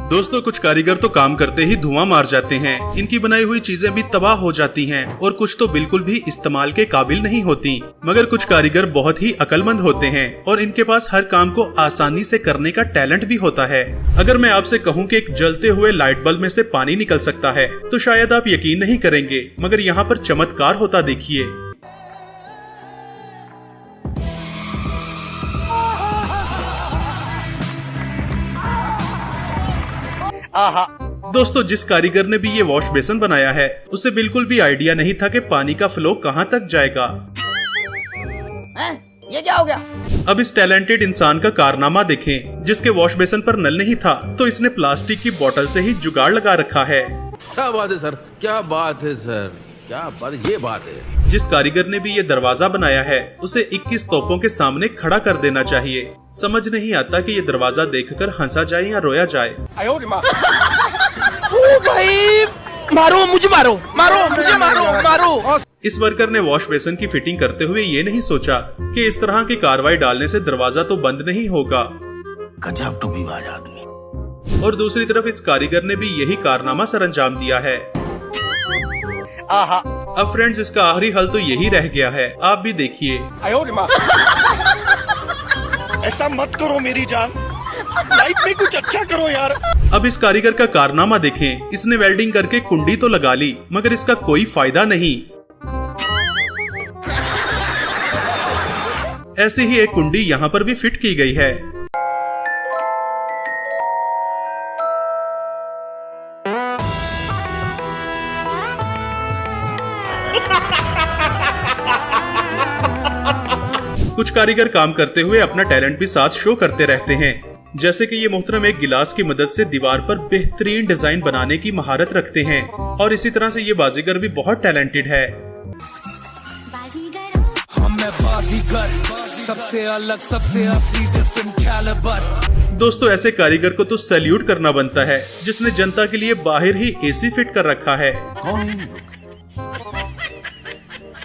दोस्तों कुछ कारीगर तो काम करते ही धुआं मार जाते हैं। इनकी बनाई हुई चीजें भी तबाह हो जाती हैं और कुछ तो बिल्कुल भी इस्तेमाल के काबिल नहीं होती। मगर कुछ कारीगर बहुत ही अक्लमंद होते हैं और इनके पास हर काम को आसानी से करने का टैलेंट भी होता है। अगर मैं आपसे कहूँ कि एक जलते हुए लाइट बल्ब में से पानी निकल सकता है तो शायद आप यकीन नहीं करेंगे, मगर यहाँ पर चमत्कार होता देखिए। दोस्तों जिस कारीगर ने भी ये वॉश बेसिन बनाया है उसे बिल्कुल भी आइडिया नहीं था कि पानी का फ्लो कहाँ तक जाएगा। ये क्या हो गया? अब इस टैलेंटेड इंसान का कारनामा देखें, जिसके वॉश बेसिन पर नल नहीं था तो इसने प्लास्टिक की बोतल से ही जुगाड़ लगा रखा है। क्या बात है सर, क्या बात है सर, क्या बात, ये बात है। जिस कारीगर ने भी ये दरवाजा बनाया है उसे 21 तोपों के सामने खड़ा कर देना चाहिए। समझ नहीं आता कि ये दरवाजा देखकर हंसा जाए या रोया जाए। ओ भाई, मारो मुझे, मारो मुझे, मारो। इस वर्कर ने वॉश बेसिन की फिटिंग करते हुए ये नहीं सोचा कि इस तरह की कार्रवाई डालने से दरवाजा तो बंद नहीं होगा। गजब टूबीबाज आदमी। और दूसरी तरफ इस कारीगर ने भी यही कारनामा सरअंजाम दिया है। अब फ्रेंड्स इसका आखिरी हल तो यही रह गया है, आप भी देखिए। ऐसा मत करो मेरी जान, लाइफ में कुछ अच्छा करो यार। अब इस कारीगर का कारनामा देखें, इसने वेल्डिंग करके कुंडी तो लगा ली मगर इसका कोई फायदा नहीं। ऐसे ही एक कुंडी यहाँ पर भी फिट की गई है। कुछ कारीगर काम करते हुए अपना टैलेंट भी साथ शो करते रहते हैं। जैसे कि ये मोहतरम एक गिलास की मदद से दीवार पर बेहतरीन डिजाइन बनाने की महारत रखते हैं और इसी तरह से ये बाजीगर भी बहुत टैलेंटेड है। सबसे अलग, सबसे असली, डिफरेंट कैलिबर। दोस्तों ऐसे कारीगर को तो सैल्यूट करना बनता है जिसने जनता के लिए बाहर ही एसी फिट कर रखा है।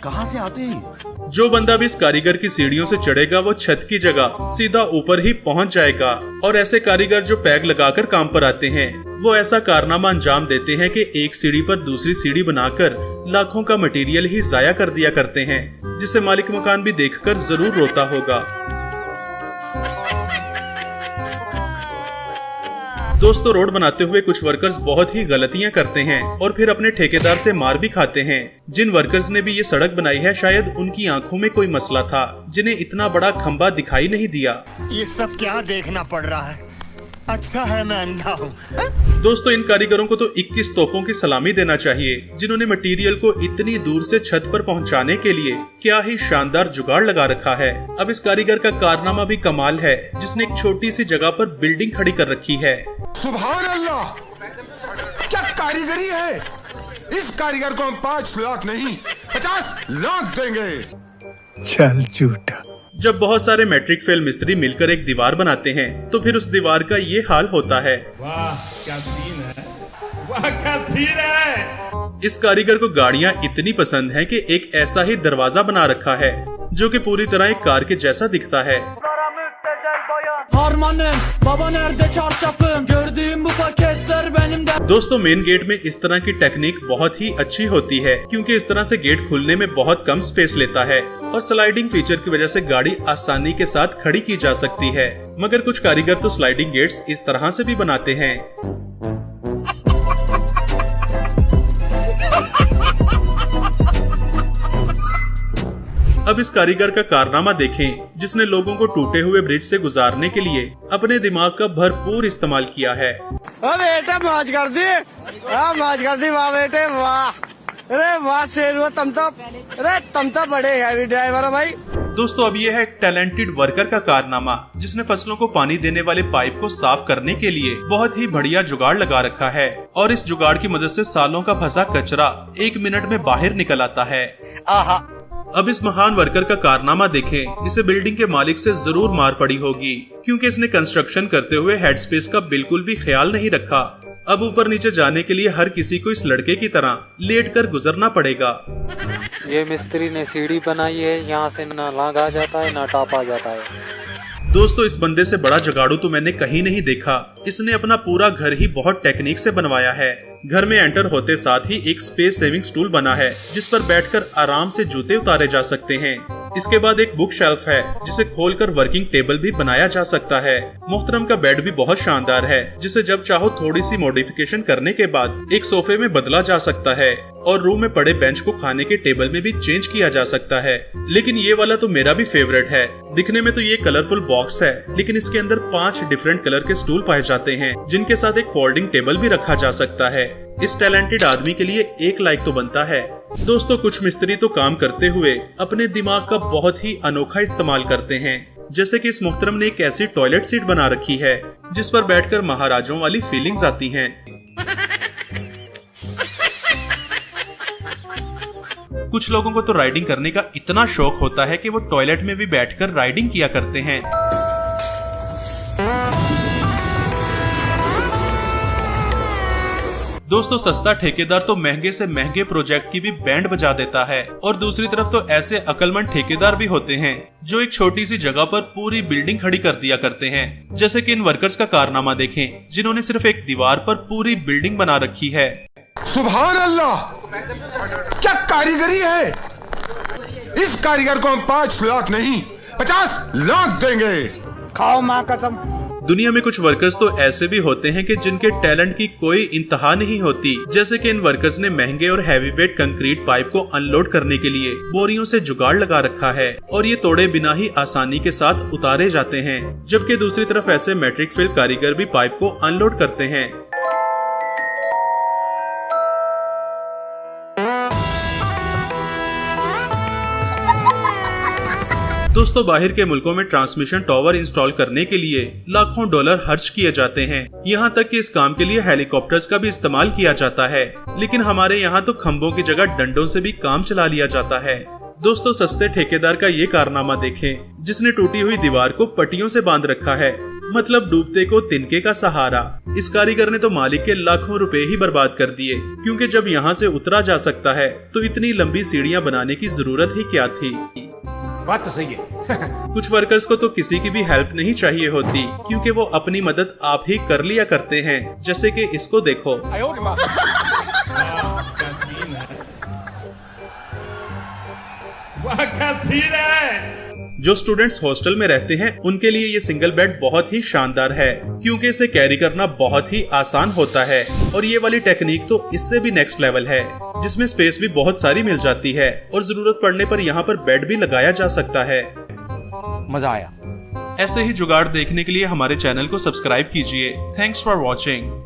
कहाँ से आते हैं? जो बंदा भी इस कारीगर की सीढ़ियों से चढ़ेगा वो छत की जगह सीधा ऊपर ही पहुंच जाएगा। और ऐसे कारीगर जो पैग लगाकर काम पर आते हैं वो ऐसा कारनामा अंजाम देते हैं कि एक सीढ़ी पर दूसरी सीढ़ी बनाकर लाखों का मटेरियल ही जाया कर दिया करते हैं, जिसे मालिक मकान भी देखकर जरूर रोता होगा। दोस्तों रोड बनाते हुए कुछ वर्कर्स बहुत ही गलतियां करते हैं और फिर अपने ठेकेदार से मार भी खाते हैं। जिन वर्कर्स ने भी ये सड़क बनाई है शायद उनकी आंखों में कोई मसला था, जिन्हें इतना बड़ा खंबा दिखाई नहीं दिया। ये सब क्या देखना पड़ रहा है? अच्छा है मैं अंधा हूँ। दोस्तों इन कारीगरों को तो 21 तोपों की सलामी देना चाहिए, जिन्होंने मटेरियल को इतनी दूर से छत पर पहुंचाने के लिए क्या ही शानदार जुगाड़ लगा रखा है। अब इस कारीगर का कारनामा भी कमाल है, जिसने एक छोटी सी जगह पर बिल्डिंग खड़ी कर रखी है। सुभान अल्लाह, क्या कारीगरी है। इस कारीगर को हम 5 लाख नहीं 50 लाख देंगे। चल झूठा। जब बहुत सारे मैट्रिक फेल मिस्त्री मिलकर एक दीवार बनाते हैं तो फिर उस दीवार का ये हाल होता है। वाह क्या सीन है, वाह क्या सीन है। इस कारीगर को गाड़ियाँ इतनी पसंद हैं कि एक ऐसा ही दरवाजा बना रखा है जो कि पूरी तरह एक कार के जैसा दिखता है। दोस्तों मेन गेट में इस तरह की टेक्निक बहुत ही अच्छी होती है क्योंकि इस तरह से गेट खुलने में बहुत कम स्पेस लेता है और स्लाइडिंग फीचर की वजह से गाड़ी आसानी के साथ खड़ी की जा सकती है। मगर कुछ कारीगर तो स्लाइडिंग गेट्स इस तरह से भी बनाते हैं। अब इस कारीगर का कारनामा देखें, जिसने लोगों को टूटे हुए ब्रिज से गुजारने के लिए अपने दिमाग का भरपूर इस्तेमाल किया है। बेटा मौज कर दी, मौज कर दी, वाह बेटे वाह। अरे वाह शेर, तुम तो बड़े हैवी ड्राइवर हो भाई। दोस्तों अब ये है एक टैलेंटेड वर्कर का कारनामा, जिसने फसलों को पानी देने वाले पाइप को साफ करने के लिए बहुत ही बढ़िया जुगाड़ लगा रखा है और इस जुगाड़ की मदद से सालों का फंसा कचरा 1 मिनट में बाहर निकल आता है। अब इस महान वर्कर का कारनामा देखें, इसे बिल्डिंग के मालिक से जरूर मार पड़ी होगी क्योंकि इसने कंस्ट्रक्शन करते हुए हेड स्पेस का बिल्कुल भी ख्याल नहीं रखा। अब ऊपर नीचे जाने के लिए हर किसी को इस लड़के की तरह लेटकर गुजरना पड़ेगा। ये मिस्त्री ने सीढ़ी बनाई है, यहाँ से ना लांग आ जाता है ना टाप आ जाता है। दोस्तों इस बंदे से बड़ा जुगाड़ू तो मैंने कहीं नहीं देखा। इसने अपना पूरा घर ही बहुत टेक्निक से बनवाया है। घर में एंटर होते साथ ही एक स्पेस सेविंग स्टूल बना है जिस पर बैठकर आराम से जूते उतारे जा सकते हैं। इसके बाद एक बुक शेल्फ है जिसे खोलकर वर्किंग टेबल भी बनाया जा सकता है। मोहतरम का बेड भी बहुत शानदार है जिसे जब चाहो थोड़ी सी मॉडिफिकेशन करने के बाद एक सोफे में बदला जा सकता है और रूम में पड़े बेंच को खाने के टेबल में भी चेंज किया जा सकता है। लेकिन ये वाला तो मेरा भी फेवरेट है। दिखने में तो ये कलरफुल बॉक्स है लेकिन इसके अंदर 5 डिफरेंट कलर के स्टूल पाए जाते हैं जिनके साथ एक फोल्डिंग टेबल भी रखा जा सकता है। इस टैलेंटेड आदमी के लिए 1 लाइक तो बनता है। दोस्तों कुछ मिस्त्री तो काम करते हुए अपने दिमाग का बहुत ही अनोखा इस्तेमाल करते हैं। जैसे कि इस मोहतरम ने एक ऐसी टॉयलेट सीट बना रखी है जिस पर बैठकर महाराजाओं वाली फीलिंग्स आती हैं। कुछ लोगों को तो राइडिंग करने का इतना शौक होता है कि वो टॉयलेट में भी बैठकर राइडिंग किया करते हैं। दोस्तों सस्ता ठेकेदार तो महंगे से महंगे प्रोजेक्ट की भी बैंड बजा देता है और दूसरी तरफ तो ऐसे अक्लमंद ठेकेदार भी होते हैं जो एक छोटी सी जगह पर पूरी बिल्डिंग खड़ी कर दिया करते हैं। जैसे कि इन वर्कर्स का कारनामा देखें जिन्होंने सिर्फ एक दीवार पर पूरी बिल्डिंग बना रखी है। सुभान अल्लाह, क्या कारीगरी है। इस कारीगर को हम 5 लाख नहीं 50 लाख देंगे। खाओ माँ कसम। दुनिया में कुछ वर्कर्स तो ऐसे भी होते हैं कि जिनके टैलेंट की कोई इंतहा नहीं होती। जैसे कि इन वर्कर्स ने महंगे और हैवी वेट कंक्रीट पाइप को अनलोड करने के लिए बोरियों से जुगाड़ लगा रखा है और ये तोड़े बिना ही आसानी के साथ उतारे जाते हैं। जबकि दूसरी तरफ ऐसे मैट्रिक फेल कारीगर भी पाइप को अनलोड करते हैं। दोस्तों बाहर के मुल्कों में ट्रांसमिशन टावर इंस्टॉल करने के लिए लाखों डॉलर खर्च किए जाते हैं। यहाँ तक कि इस काम के लिए हेलीकॉप्टर्स का भी इस्तेमाल किया जाता है। लेकिन हमारे यहाँ तो खंभों की जगह डंडों से भी काम चला लिया जाता है। दोस्तों सस्ते ठेकेदार का ये कारनामा देखें जिसने टूटी हुई दीवार को पट्टियों से बांध रखा है, मतलब डूबते को तिनके का सहारा। इस कारीगर ने तो मालिक के लाखों रुपए ही बर्बाद कर दिए क्योंकि जब यहाँ से उतरा जा सकता है तो इतनी लंबी सीढ़ियाँ बनाने की जरूरत ही क्या थी। बात तो सही है। कुछ वर्कर्स को तो किसी की भी हेल्प नहीं चाहिए होती क्योंकि वो अपनी मदद आप ही कर लिया करते हैं। जैसे कि इसको देखो। क्या सीन है, वाह क्या सीन है। जो स्टूडेंट्स हॉस्टल में रहते हैं उनके लिए ये सिंगल बेड बहुत ही शानदार है क्योंकि इसे कैरी करना बहुत ही आसान होता है। और ये वाली टेक्निक तो इससे भी नेक्स्ट लेवल है जिसमें स्पेस भी बहुत सारी मिल जाती है और जरूरत पड़ने पर यहाँ पर बेड भी लगाया जा सकता है। मजा आया। ऐसे ही जुगाड़ देखने के लिए हमारे चैनल को सब्सक्राइब कीजिए। Thanks for watching.